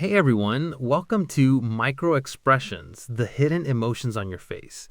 Hey everyone, welcome to Microexpressions, the hidden emotions on your face.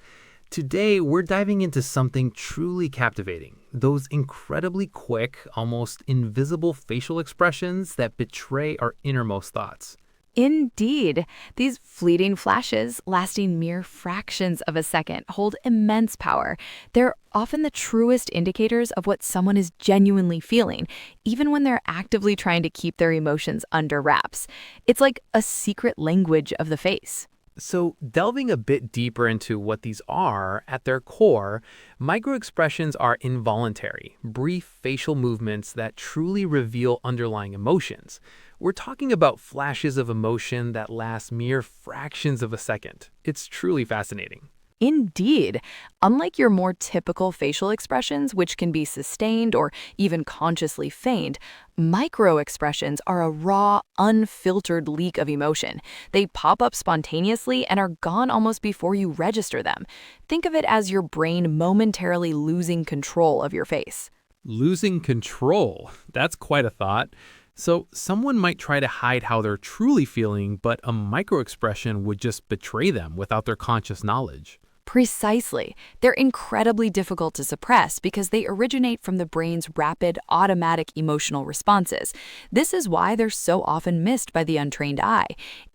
Today, we're diving into something truly captivating, those incredibly quick, almost invisible facial expressions that betray our innermost thoughts. Indeed, these fleeting flashes, lasting mere fractions of a second, hold immense power. They're often the truest indicators of what someone is genuinely feeling, even when they're actively trying to keep their emotions under wraps. It's like a secret language of the face. So, delving a bit deeper into what these are, at their core, microexpressions are involuntary, brief facial movements that truly reveal underlying emotions. We're talking about flashes of emotion that last mere fractions of a second. It's truly fascinating. Indeed. Unlike your more typical facial expressions, which can be sustained or even consciously feigned, micro expressions are a raw, unfiltered leak of emotion. They pop up spontaneously and are gone almost before you register them. Think of it as your brain momentarily losing control of your face. Losing control. That's quite a thought. So, someone might try to hide how they're truly feeling, but a microexpression would just betray them without their conscious knowledge. Precisely. They're incredibly difficult to suppress because they originate from the brain's rapid, automatic emotional responses. This is why they're so often missed by the untrained eye.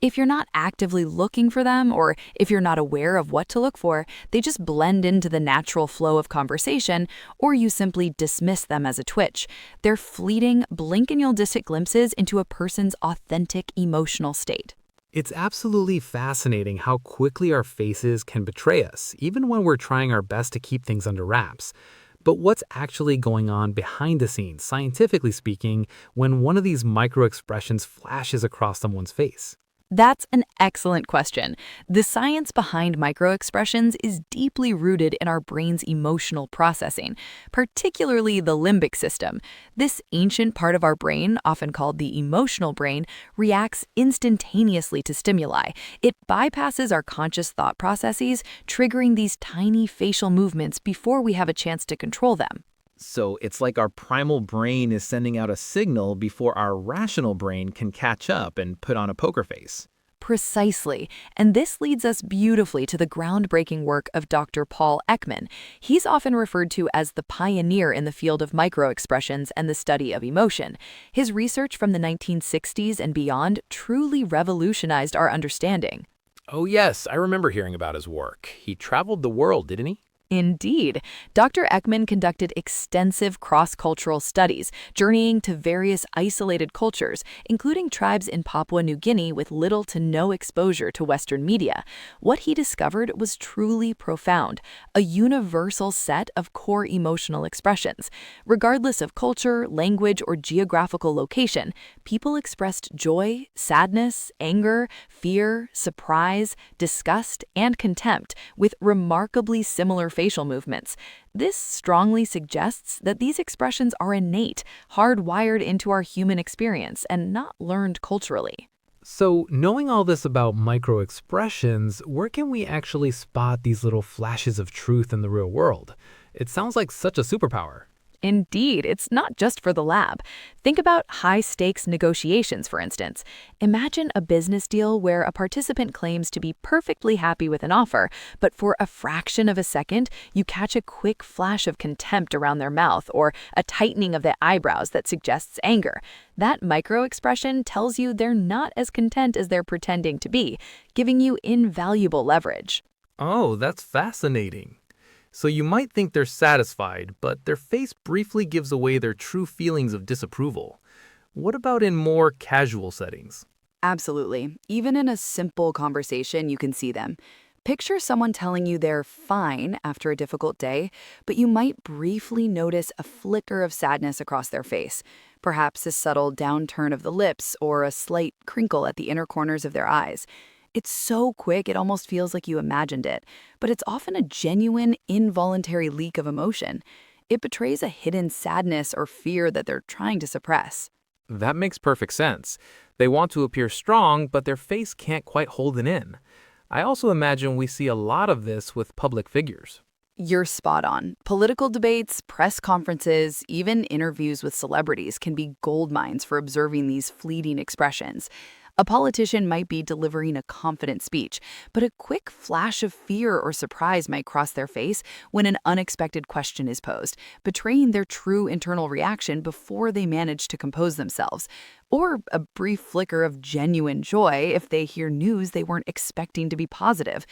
If you're not actively looking for them, or if you're not aware of what to look for, they just blend into the natural flow of conversation, or you simply dismiss them as a twitch. They're fleeting, blink and you'll miss it glimpses into a person's authentic emotional state. It's absolutely fascinating how quickly our faces can betray us, even when we're trying our best to keep things under wraps. But what's actually going on behind the scenes, scientifically speaking, when one of these microexpressions flashes across someone's face? That's an excellent question. The science behind microexpressions is deeply rooted in our brain's emotional processing, particularly the limbic system. This ancient part of our brain, often called the emotional brain, reacts instantaneously to stimuli. It bypasses our conscious thought processes, triggering these tiny facial movements before we have a chance to control them. So it's like our primal brain is sending out a signal before our rational brain can catch up and put on a poker face. Precisely. And this leads us beautifully to the groundbreaking work of Dr. Paul Ekman. He's often referred to as the pioneer in the field of microexpressions and the study of emotion. His research from the 1960s and beyond truly revolutionized our understanding. Oh, yes, I remember hearing about his work. He traveled the world, didn't he? Indeed, Dr. Ekman conducted extensive cross-cultural studies, journeying to various isolated cultures, including tribes in Papua New Guinea with little to no exposure to Western media. What he discovered was truly profound, a universal set of core emotional expressions. Regardless of culture, language, or geographical location, people expressed joy, sadness, anger, fear, surprise, disgust, and contempt with remarkably similar facial movements. This strongly suggests that these expressions are innate, hardwired into our human experience, and not learned culturally. So, knowing all this about microexpressions, where can we actually spot these little flashes of truth in the real world? It sounds like such a superpower. Indeed, it's not just for the lab. Think about high-stakes negotiations, for instance. Imagine a business deal where a participant claims to be perfectly happy with an offer, but for a fraction of a second, you catch a quick flash of contempt around their mouth or a tightening of the eyebrows that suggests anger. That micro-expression tells you they're not as content as they're pretending to be, giving you invaluable leverage. Oh, that's fascinating. So you might think they're satisfied, but their face briefly gives away their true feelings of disapproval. What about in more casual settings? Absolutely. Even in a simple conversation, you can see them. Picture someone telling you they're fine after a difficult day, but you might briefly notice a flicker of sadness across their face, perhaps a subtle downturn of the lips or a slight crinkle at the inner corners of their eyes. It's so quick, it almost feels like you imagined it, but it's often a genuine, involuntary leak of emotion. It betrays a hidden sadness or fear that they're trying to suppress. That makes perfect sense. They want to appear strong, but their face can't quite hold it in. I also imagine we see a lot of this with public figures. You're spot on. Political debates, press conferences, even interviews with celebrities can be gold mines for observing these fleeting expressions. A politician might be delivering a confident speech, but a quick flash of fear or surprise might cross their face when an unexpected question is posed, betraying their true internal reaction before they manage to compose themselves. Or a brief flicker of genuine joy if they hear news they weren't expecting to be positive.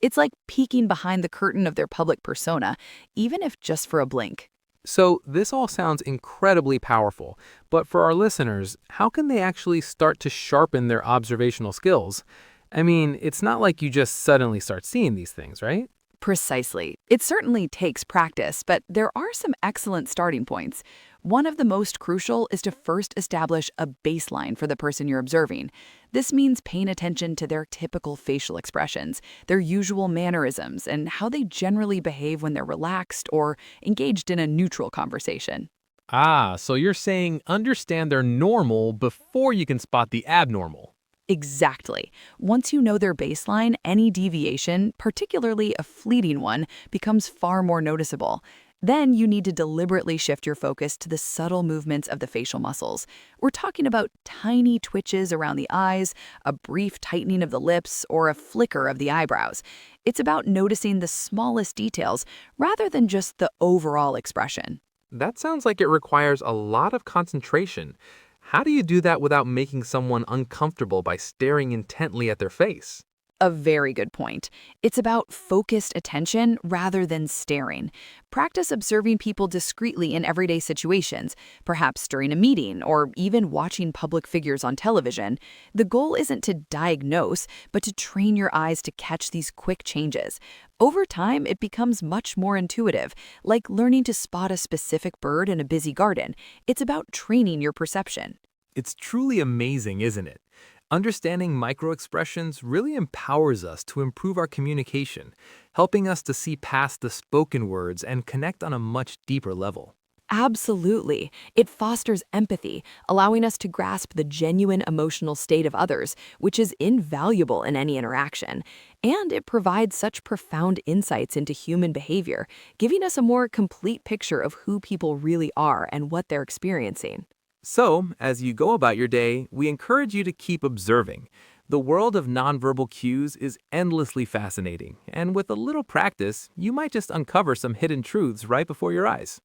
It's like peeking behind the curtain of their public persona, even if just for a blink. So this all sounds incredibly powerful, but for our listeners, how can they actually start to sharpen their observational skills? I mean, it's not like you just suddenly start seeing these things, right? Precisely. It certainly takes practice, but there are some excellent starting points. One of the most crucial is to first establish a baseline for the person you're observing. This means paying attention to their typical facial expressions, their usual mannerisms, and how they generally behave when they're relaxed or engaged in a neutral conversation. Ah, so you're saying understand their normal before you can spot the abnormal. Exactly. Once you know their baseline, any deviation, particularly a fleeting one, becomes far more noticeable. Then you need to deliberately shift your focus to the subtle movements of the facial muscles. We're talking about tiny twitches around the eyes, a brief tightening of the lips, or a flicker of the eyebrows. It's about noticing the smallest details rather than just the overall expression. That sounds like it requires a lot of concentration. How do you do that without making someone uncomfortable by staring intently at their face? A very good point. It's about focused attention rather than staring. Practice observing people discreetly in everyday situations, perhaps during a meeting or even watching public figures on television. The goal isn't to diagnose, but to train your eyes to catch these quick changes. Over time, it becomes much more intuitive, like learning to spot a specific bird in a busy garden. It's about training your perception. It's truly amazing, isn't it? Understanding microexpressions really empowers us to improve our communication, helping us to see past the spoken words and connect on a much deeper level. Absolutely. It fosters empathy, allowing us to grasp the genuine emotional state of others, which is invaluable in any interaction. And it provides such profound insights into human behavior, giving us a more complete picture of who people really are and what they're experiencing. So, as you go about your day, we encourage you to keep observing. The world of nonverbal cues is endlessly fascinating, and with a little practice, you might just uncover some hidden truths right before your eyes.